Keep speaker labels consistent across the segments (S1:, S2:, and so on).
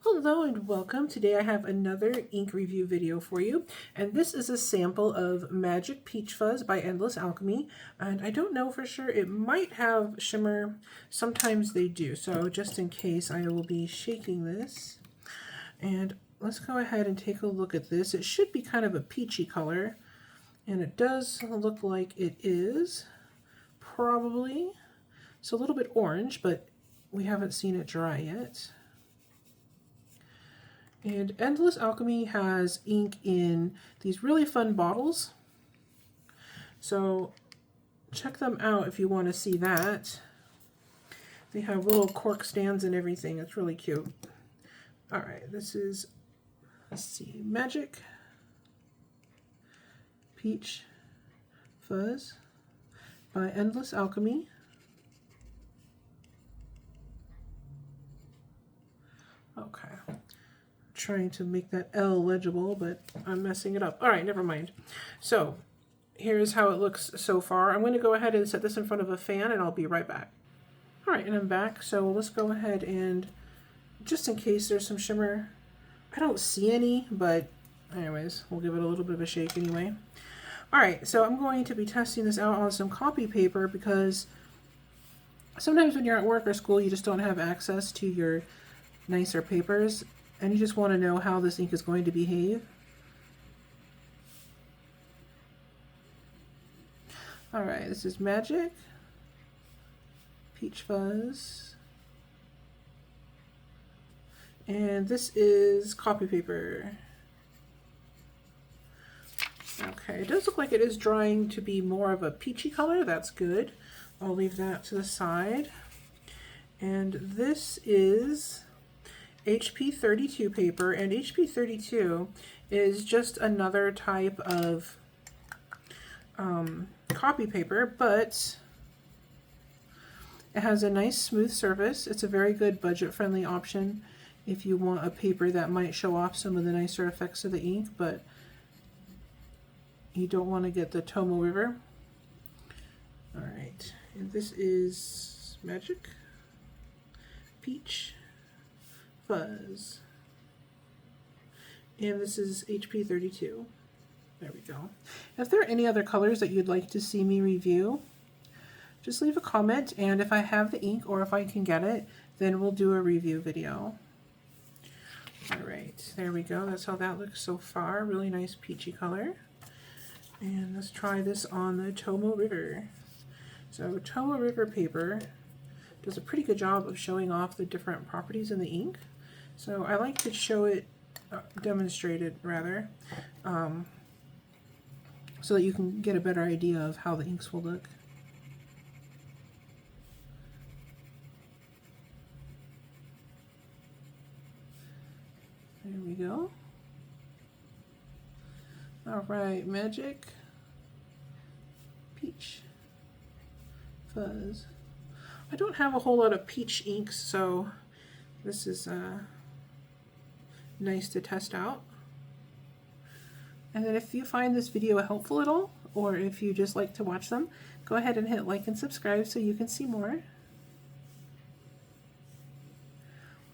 S1: Hello and welcome. Today I have another ink review video for you, and this is a sample of Magic Peach Fuzz by Endless Alchemy. And I don't know for sure, it might have shimmer. Sometimes they do, so just in case I will be shaking this. And let's go ahead and take a look at this. It should be kind of a peachy color, and it does look like it is. Probably. It's a little bit orange, but we haven't seen it dry yet. And Endless Alchemy has ink in these really fun bottles. So check them out if you want to see that. They have little cork stands and everything. It's really cute. Alright, this is, let's see, Magic Peach Fuzz by Endless Alchemy. Okay. Trying to make that L legible, but I'm messing it up. All right, never mind. So here's how it looks so far. I'm going to go ahead and set this in front of a fan, and I'll be right back. All right, and I'm back. So let's go ahead and, just in case there's some shimmer, I don't see any, but anyways, we'll give it a little bit of a shake anyway. All right, so I'm going to be testing this out on some copy paper because sometimes when you're at work or school, you just don't have access to your nicer papers, and you just want to know how this ink is going to behave. Alright, this is Magic Peach Fuzz. And this is copy paper. Okay, it does look like it is drying to be more of a peachy color. That's good. I'll leave that to the side. And this is HP 32 paper, and HP 32 is just another type of copy paper, but it has a nice smooth surface. It's a very good budget-friendly option if you want a paper that might show off some of the nicer effects of the ink, but you don't want to get the Tomo River. Alright, and this is Magic Peach Fuzz. And this is HP 32. There we go. If there are any other colors that you'd like to see me review, just leave a comment, and if I have the ink or if I can get it, then we'll do a review video. Alright, there we go. That's how that looks so far. Really nice peachy color. And let's try this on the Tomo River. So Tomo River paper does a pretty good job of showing off the different properties in the ink. So I like to show it, demonstrated rather, so that you can get a better idea of how the inks will look. There we go. Alright, Magic Peach Fuzz. I don't have a whole lot of peach inks, so this is nice to test out. And then if you find this video helpful at all, or if you just like to watch them, go ahead and hit like and subscribe so you can see more.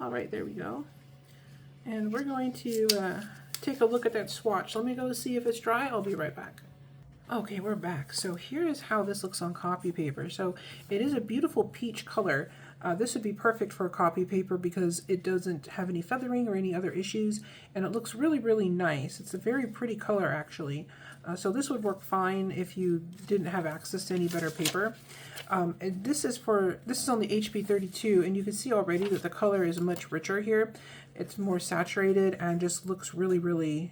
S1: Alright, there we go. And we're going to take a look at that swatch. Let me go see if it's dry. I'll be right back. Okay, we're back. So here is how this looks on copy paper. So it is a beautiful peach color. This would be perfect for copy paper because it doesn't have any feathering or any other issues, and it looks really, really nice. It's a very pretty color, actually. So this would work fine if you didn't have access to any better paper. And this is on the HP 32, and you can see already that the color is much richer here. It's more saturated and just looks really, really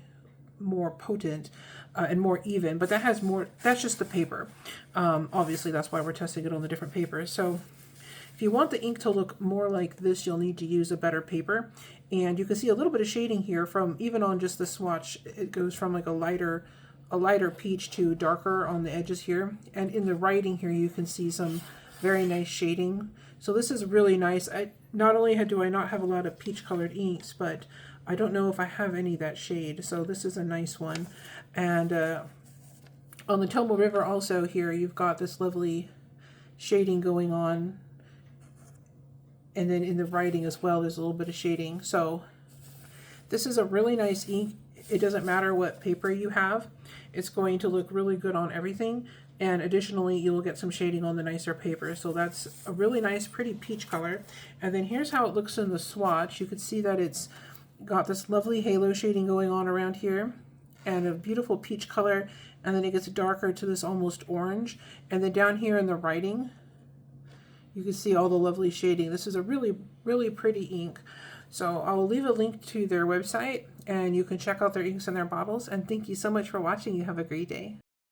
S1: more potent and more even, but that's just the paper. Obviously that's why we're testing it on the different papers. So if you want the ink to look more like this, you'll need to use a better paper. And you can see a little bit of shading here from, even on just the swatch, it goes from like a lighter peach to darker on the edges here. And in the writing here, you can see some very nice shading. So this is really nice. Not only do I not have a lot of peach colored inks, but I don't know if I have any that shade. So this is a nice one. And on the Tomo River also here, you've got this lovely shading going on. And then in the writing as well, there's a little bit of shading. So This is a really nice ink. It doesn't matter what paper you have. It's going to look really good on everything. And additionally, you will get some shading on the nicer paper. So that's a really nice, pretty peach color. And then here's how it looks in the swatch. You can see that it's got this lovely halo shading going on around here and a beautiful peach color. And then it gets darker to this almost orange. And then down here in the writing, you can see all the lovely shading. This is a really, really pretty ink. So I'll leave a link to their website and you can check out their inks and their bottles. And thank you so much for watching. You have a great day.